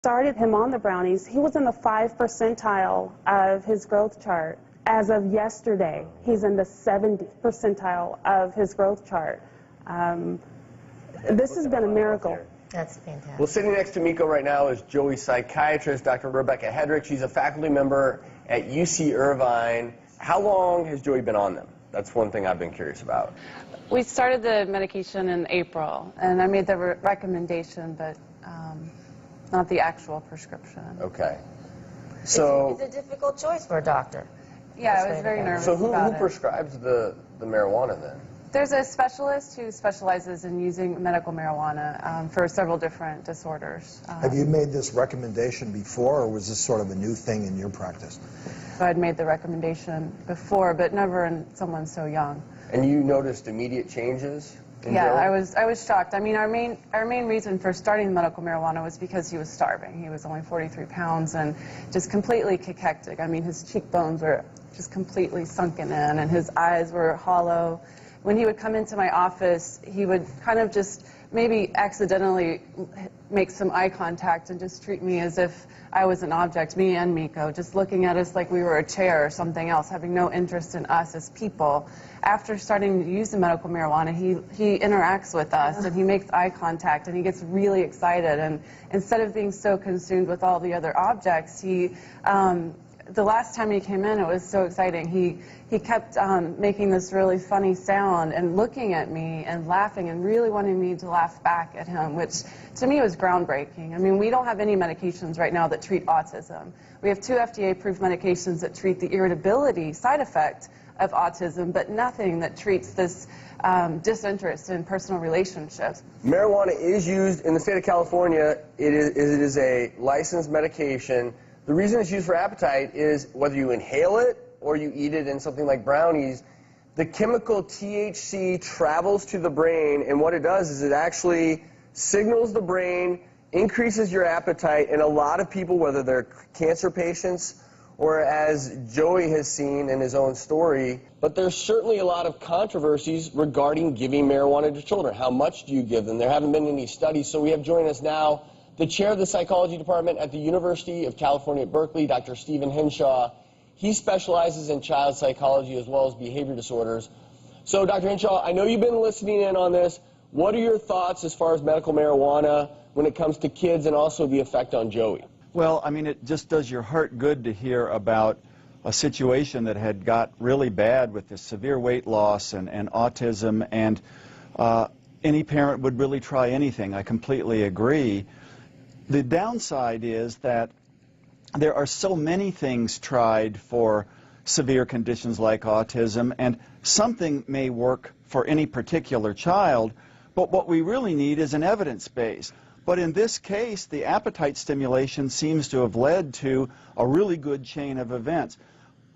Started him on the brownies. He was in the 5th percentile of his growth chart. As of yesterday, he's in the 70th percentile of his growth chart. This has been a miracle. That's fantastic. Well, sitting next to Miko right now is Joey's psychiatrist, Dr. Rebecca Hedrick. She's a faculty member at UC Irvine. How long has Joey been on them? That's one thing I've been curious about. We started the medication in April, and I made the recommendation, but not the actual prescription. Okay. So it's a difficult choice for a doctor. Yeah, I was very nervous So who about it. prescribes the marijuana then? There's a specialist who specializes in using medical marijuana for several different disorders. Have you made this recommendation before, or was this sort of a new thing in your practice? So I'd made the recommendation before, but never in someone so young. And you noticed immediate changes? Yeah, I was shocked. I mean, our main reason for starting medical marijuana was because he was starving. He was only 43 pounds and just completely cachectic. I mean, his cheekbones were just completely sunken in, and his eyes were hollow. When he would come into my office, he would kind of just maybe accidentally make some eye contact and just treat me as if I was an object, me and Miko, just looking at us like we were a chair or something else, having no interest in us as people. After starting to use the medical marijuana, he interacts with us and he makes eye contact and he gets really excited. And instead of being so consumed with all the other objects, the last time he came in, it was so exciting. He kept making this really funny sound and looking at me and laughing and really wanting me to laugh back at him, which to me was groundbreaking. I mean, we don't have any medications right now that treat autism. We have 2 FDA-approved medications that treat the irritability side effect of autism, but nothing that treats this disinterest in personal relationships. Marijuana is used in the state of California. It is a licensed medication. The reason it's used for appetite is whether you inhale it or you eat it in something like brownies, the chemical THC travels to the brain, and what it does is it actually signals the brain, increases your appetite, and a lot of people, whether they're cancer patients or as Joey has seen in his own story, but there's certainly a lot of controversies regarding giving marijuana to children. How much do you give them? There haven't been any studies, so we have joining us now the chair of the psychology department at the University of California at Berkeley, Dr. Stephen Henshaw. He specializes in child psychology as well as behavior disorders. So, Dr. Henshaw, I know you've been listening in on this. What are your thoughts as far as medical marijuana when it comes to kids and also the effect on Joey? Well, I mean, it just does your heart good to hear about a situation that had got really bad with this severe weight loss and autism, and any parent would really try anything. I completely agree. The downside is that there are so many things tried for severe conditions like autism, and something may work for any particular child, but what we really need is an evidence base. But in this case, the appetite stimulation seems to have led to a really good chain of events.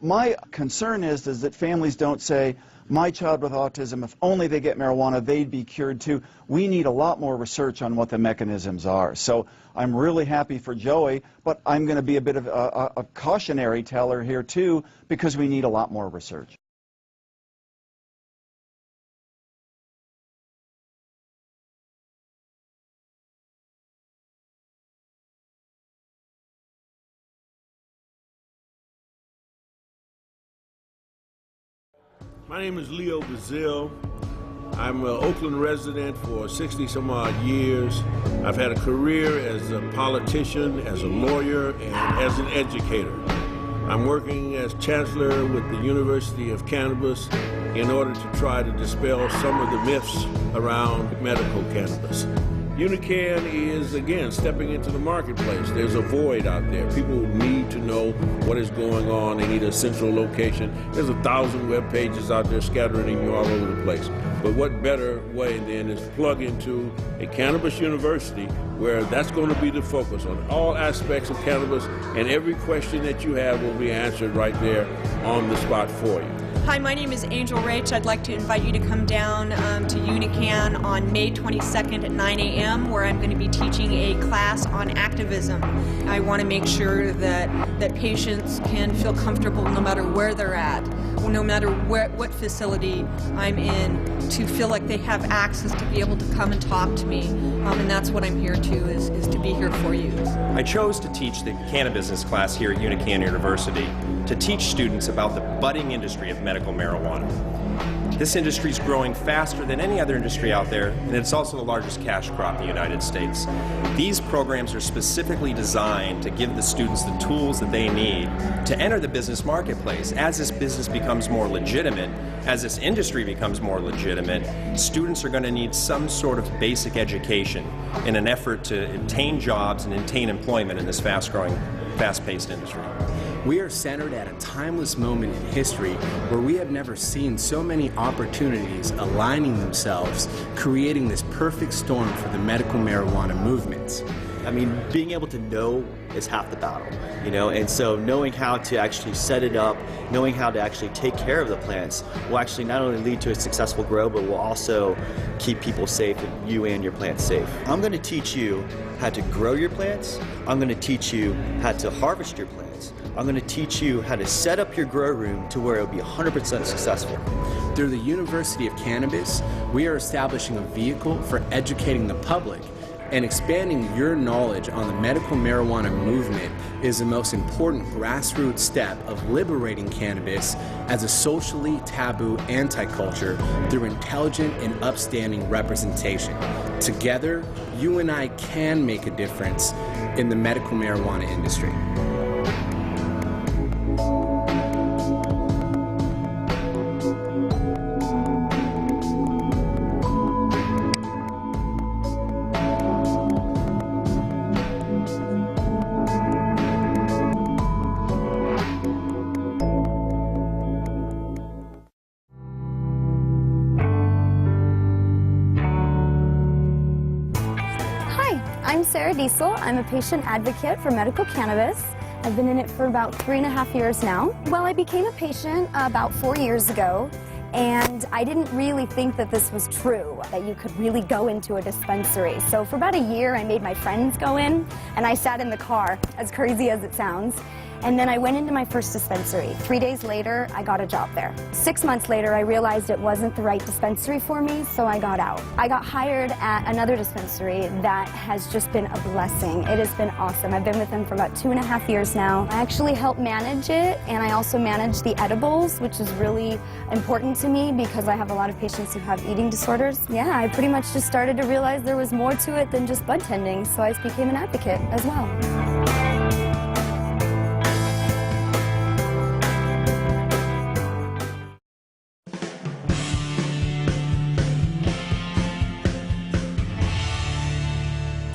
My concern is that families don't say, my child with autism, if only they get marijuana, they'd be cured too. We need a lot more research on what the mechanisms are. So I'm really happy for Joey, but I'm going to be a bit of a cautionary teller here too, because we need a lot more research. My name is Leo Bazille. I'm an Oakland resident for 60-some-odd years. I've had a career as a politician, as a lawyer, and as an educator. I'm working as chancellor with the University of Cannabis in order to try to dispel some of the myths around medical cannabis. Unican is, again, stepping into the marketplace. There's a void out there. People need to know what is going on. They need a central location. There's 1,000 web pages out there scattering you all over the place. But what better way then is to plug into a cannabis university where that's going to be the focus on all aspects of cannabis, and every question that you have will be answered right there on the spot for you. Hi, my name is Angel Rach. I'd like to invite you to come down to UNICAN on May 22nd at 9 a.m. where I'm going to be teaching a class on activism. I want to make sure that patients can feel comfortable no matter where they're at, no matter what facility I'm in, to feel like they have access to be able to come and talk to me. And that's what I'm here to, is to be here for you. I chose to teach the cannabis class here at UNICAN University to teach students about the budding industry of medical marijuana. This industry is growing faster than any other industry out there, and it's also the largest cash crop in the United States. These programs are specifically designed to give the students the tools that they need to enter the business marketplace. As this business becomes more legitimate, as this industry becomes more legitimate, students are going to need some sort of basic education in an effort to obtain jobs and obtain employment in this fast-growing, fast-paced industry. We are centered at a timeless moment in history where we have never seen so many opportunities aligning themselves, creating this perfect storm for the medical marijuana movement. I mean, being able to know is half the battle, you know, and so knowing how to actually set it up, knowing how to actually take care of the plants will actually not only lead to a successful grow, but will also keep people safe, and you and your plants safe. I'm going to teach you how to grow your plants. I'm going to teach you how to harvest your plants. I'm going to teach you how to set up your grow room to where it will be 100% successful. Through the University of Cannabis, we are establishing a vehicle for educating the public, and expanding your knowledge on the medical marijuana movement is the most important grassroots step of liberating cannabis as a socially taboo anti-culture through intelligent and upstanding representation. Together, you and I can make a difference in the medical marijuana industry. I'm Sarah Diesel. I'm a patient advocate for medical cannabis. I've been in it for about 3.5 years now. Well, I became a patient about 4 years ago, and I didn't really think that this was true, that you could really go into a dispensary. So for about a year, I made my friends go in, and I sat in the car, as crazy as it sounds. And then I went into my first dispensary. 3 days later, I got a job there. 6 months later, I realized it wasn't the right dispensary for me, so I got out. I got hired at another dispensary that has just been a blessing. It has been awesome. I've been with them for about 2.5 years now. I actually help manage it, and I also manage the edibles, which is really important to me because I have a lot of patients who have eating disorders. Yeah, I pretty much just started to realize there was more to it than just bud tending, so I became an advocate as well.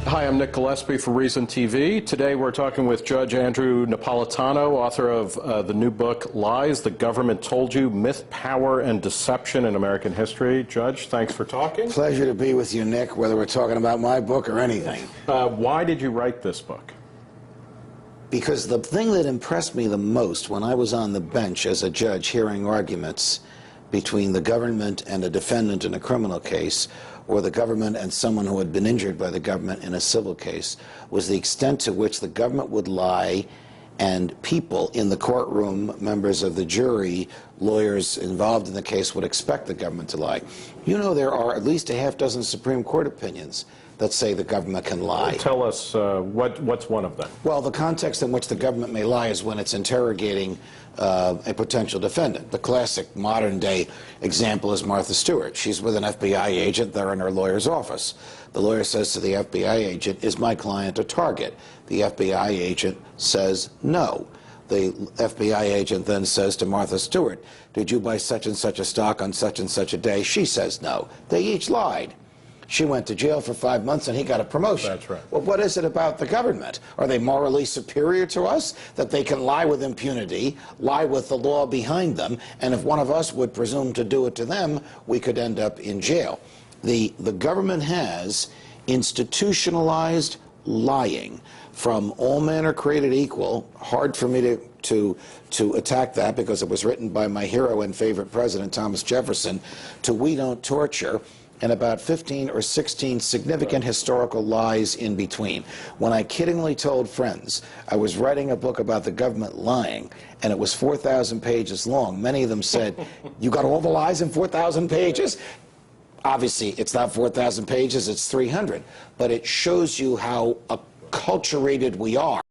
Hi, I'm Nick Gillespie for Reason TV. Today we're talking with Judge Andrew Napolitano, author of the new book, Lies the Government Told You, Myth, Power, and Deception in American History. Judge, thanks for talking. Pleasure to be with you, Nick, whether we're talking about my book or anything. Why did you write this book? Because the thing that impressed me the most when I was on the bench as a judge hearing arguments between the government and a defendant in a criminal case, or the government and someone who had been injured by the government in a civil case, was the extent to which the government would lie and people in the courtroom, members of the jury, lawyers involved in the case would expect the government to lie. You know, there are at least 6 Supreme Court opinions that say the government can lie. Tell us what's one of them. Well, the context in which the government may lie is when it's interrogating a potential defendant. The classic modern-day example is Martha Stewart. She's with an FBI agent. They're in her lawyer's office. The lawyer says to the FBI agent, "Is my client a target?" The FBI agent says no. The FBI agent then says to Martha Stewart, "Did you buy such and such a stock on such and such a day?" She says no. They each lied. She went to jail for 5 months and he got a promotion. That's right. Well, what is it about the government? Are they morally superior to us that they can lie with impunity, lie with the law behind them, and if one of us would presume to do it to them, we could end up in jail? The government has institutionalized lying. From all men are created equal, hard for me to attack that, because it was written by my hero and favorite president, Thomas Jefferson, to We Don't Torture, and about 15 or 16 significant historical lies in between. When I kiddingly told friends I was writing a book about the government lying, and it was 4,000 pages long, many of them said, "You got all the lies in 4,000 pages?" Obviously, it's not 4,000 pages, it's 300, but it shows you how acculturated we are.